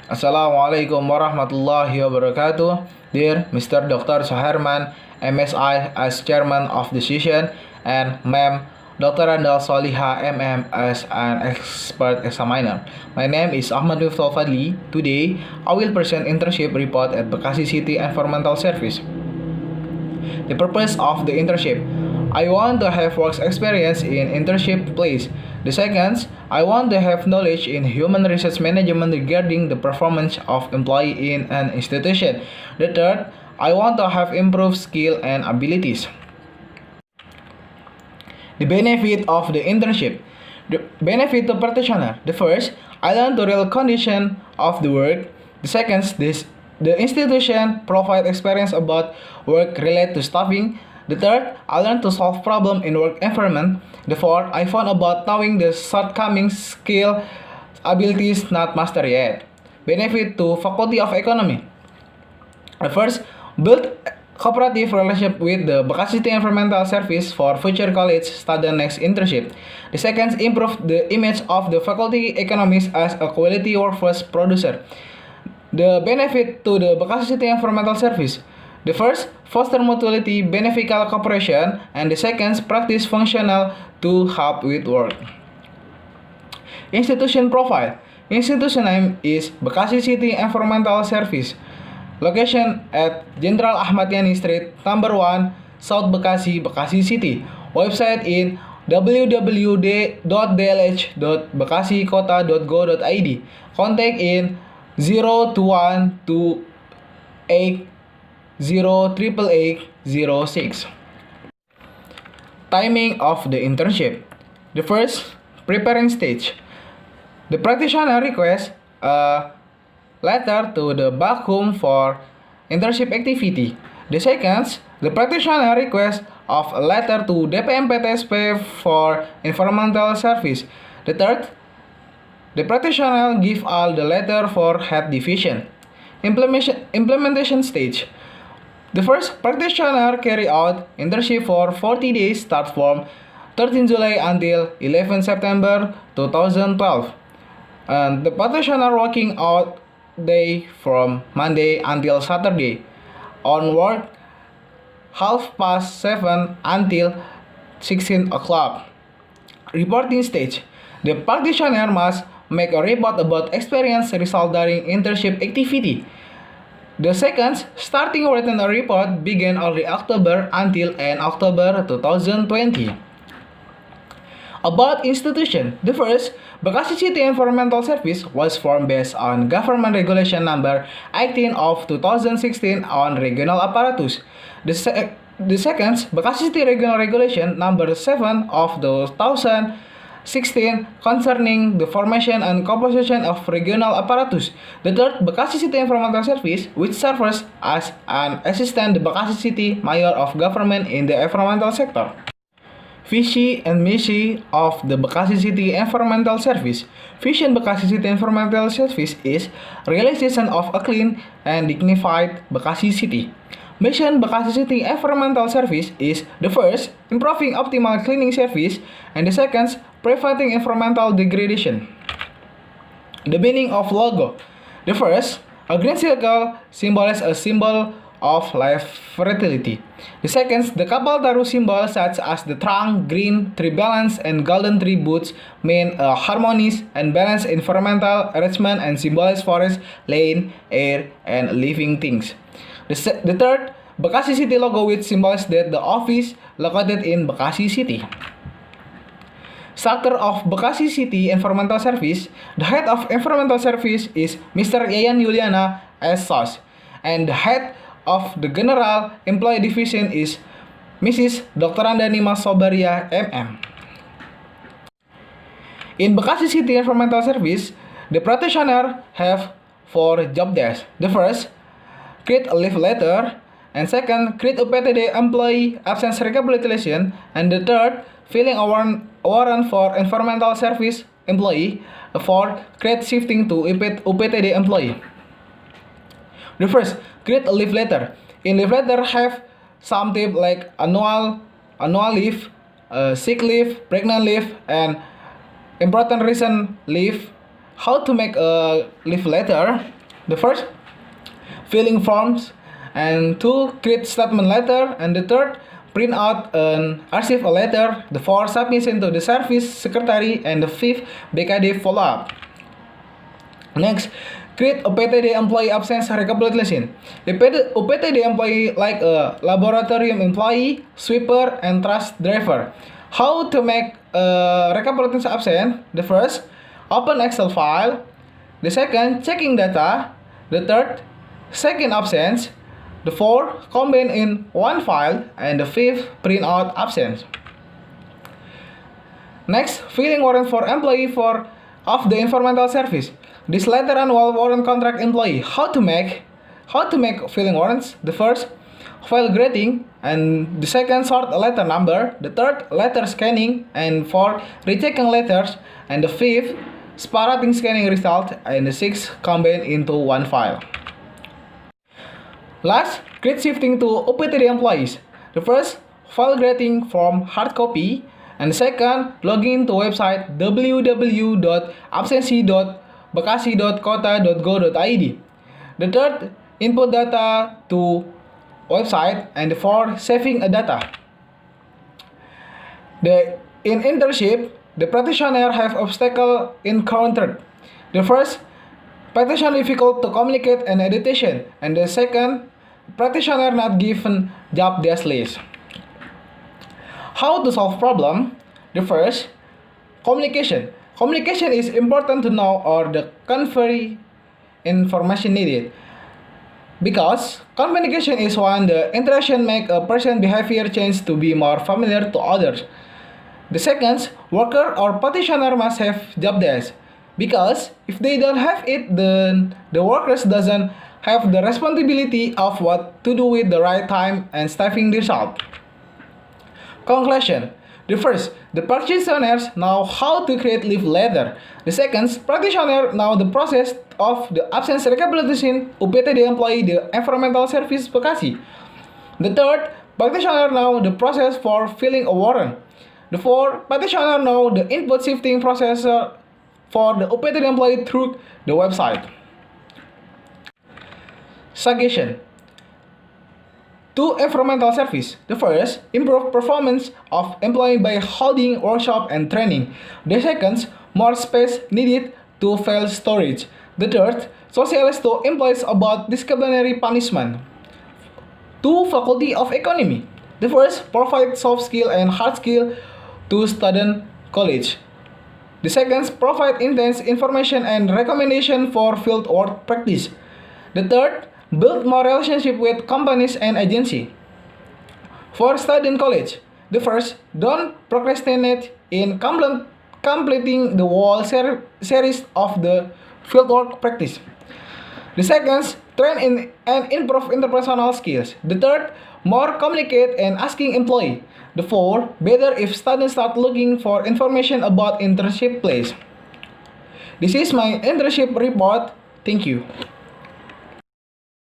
Assalamualaikum warahmatullahi wabarakatuh. Dear Mr. Dr. Suherman, MSI as Chairman of the session, and Ma'am Dr. Randall Soliha, MM as an expert examiner. My name is Ahmad Miftah Fadli. Today, I will present internship report at Bekasi City Environmental Service. The purpose of the internship: I want to have work experience in internship place. The second, I want to have knowledge in human resource management regarding the performance of employee in an institution. The third, I want to have improved skill and abilities. The benefit of the internship. The benefit to practitioner. The first, I learn the real condition of the work. The second, the institution provide experience about work related to staffing. The third, I learned to solve problem in work environment. The fourth, I found about knowing the shortcomings, skill, abilities not mastered yet. Benefit to Faculty of Economy. The first, build cooperative relationship with the Bekasi City Environmental Service for future college student next internship. The second, improve the image of the faculty economics as a quality workforce producer. The benefit to the Bekasi City Environmental Service. The first, foster mutuality, beneficial cooperation, and the second, practice functional to help with work. Institution profile. Institution name is Bekasi City Environmental Service. Location at Jenderal Ahmad Yani Street, number 1, South Bekasi, Bekasi City. Website in www.dlh.bekasikota.go.id. Contact in 02128088806. Timing of the internship. The first, preparing stage. The practitioner requests a letter to the back home for internship activity. The second, the practitioner requests of a letter to DPMPTSP for environmental service. The third, the practitioner give all the letter for head division. Implementation stage. The first practitioner carry out internship for 40 days start from 13 July until 11 September 2012. And the practitioner working out day from Monday until Saturday. On work 7:30 until 16 o'clock. Reporting stage. The practitioner must make a report about experience result during internship activity. The second, starting written a report began early October until end October 2020. About institution. The first, Bekasi City Environmental Service was formed based on Government Regulation Number 18 of 2016 on regional apparatus. The second, Bekasi City Regional Regulation Number 7 of 2016 concerning the formation and composition of regional apparatus. The third, Bekasi City Environmental Service, which serves as an assistant the Bekasi City Mayor of Government in the environmental sector. Visi and mission of the Bekasi City Environmental Service. Vision Bekasi City Environmental Service is realization of a clean and dignified Bekasi City. Mission Bekasi City Environmental Service is the first, improving optimal cleaning service, and the second, preventing environmental degradation. The meaning of logo. The first, a green circle symbolizes a symbol of life fertility. The second, the Kapal Taru symbol such as the trunk, green, tree balance, and golden tree boots mean a harmonious and balanced environmental arrangement and symbolize forest, land, air, and living things. The third, Bekasi City logo which symbolizes that the office located in Bekasi City. Structure of Bekasi City Environmental Service. The head of Environmental Service is Mr. Yayan Yuliana S. Sos, and the head of the General Employee Division is Mrs. Dr. Andani Masobaria, MM. In Bekasi City Environmental Service, the practitioner have 4 job desks. The first, create a leave letter, and second, create a PTD employee absence recapitulation, and the third, filling a warrant for environmental service employee. Fourth, create shifting to UPTD employee. The first, create a leave letter. In leave letter have some type like annual leave, sick leave, pregnant leave, and important reason leave, how to make a leave letter. The first, filling forms, and two, create statement letter, and the third, print out and archive a letter. The fourth, submission to the service secretary, and the fifth, BKD follow up. Next, create a PTD employee absence recapitulation. The UPTD employee like a laboratorium employee, sweeper, and truck driver. How to make a recapitulation absent? The first, open Excel file. The second, checking data. The third, second absence. The fourth, combine in one file. And the fifth, print out absence. Next, filling warrant for employee of the environmental service. This letter annual warrant contract employee. How to make filling warrants? The first, file grading, and the second, sort letter number. The third, letter scanning, and fourth, rechecking letters, and the fifth, separating scanning result, and the sixth, combine into one file. Last, create shifting to UPTD employees. The first, file grading from hard copy, and the second, login to website www.absensi.bekasi.kota.go.id. The third, input data to website, and the fourth, saving a data. In internship, the practitioner have obstacle encountered. The first, practitioner difficult to communicate and editation, and the second, practitioner not given job desk list. How to solve problem? The first, communication. Communication is important to know or the convey information needed. Because communication is when the interaction make a person behavior change to be more familiar to others. The second, worker or practitioner must have job desk. Because if they don't have it, then the workers doesn't have the responsibility of what to do with the right time and staffing the result. Conclusion. The first, the practitioners know how to create leave letter. The second, practitioner know the process of the absence recapitulation UPTD employee the environmental service Bekasi. The third, practitioner know the process for filling a warrant. The fourth, practitioner know the input shifting process for the UPTD employee through the website. Suggestion. To environmental service. The first, improve performance of employee by holding workshop and training. The second, more space needed to file storage. The third, socialize to employees about disciplinary punishment. To faculty of economy. The first, provide soft skill and hard skill to student college. The second, provide intense information and recommendation for field work practice. The third, build more relationship with companies and agency. For student college, the first, don't procrastinate in completing the whole series of the fieldwork practice. The second, train in and improve interpersonal skills. The third, more communicate and asking employee. The fourth, better if students start looking for information about internship place. This is my internship report. Thank you.